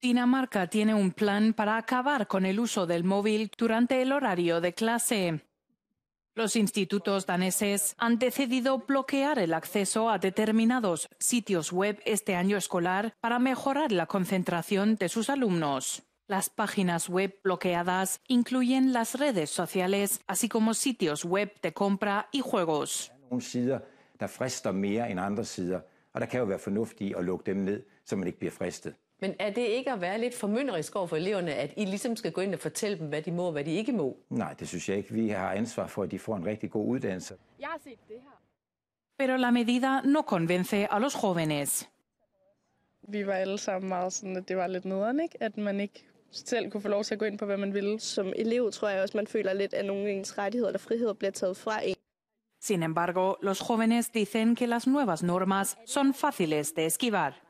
Dinamarca tiene un plan para acabar con el uso del móvil durante el horario de clase. Los institutos daneses han decidido bloquear el acceso a determinados sitios web este año escolar para mejorar la concentración de sus alumnos. Las páginas web bloqueadas incluyen las redes sociales, así como sitios web de compra y juegos. Nogle sider, der frister mere end andre sider, og der kan jo være fornuft i at lukke dem ned, så man ikke bliver fristet. Men er det ikke at være lidt formynderisk over for eleverne, at I ligesom skal gå ind og fortælle dem, hvad de må og hvad de ikke må? Nej, det synes jeg ikke. Vi har ansvar for, at de får en rigtig god uddannelse. Jeg har set det her. Pero la medida no convence a los jóvenes. Vi var alle sammen meget sådan, at det var lidt nederen, ikke? At man ikke selv kunne få lov til at gå ind på, hvad man ville. Som elev tror jeg også, man føler lidt, at nogle af ens rettigheder eller friheder bliver taget fra en. Sin embargo, los jóvenes dicen que las nuevas normas son fáciles de esquivar.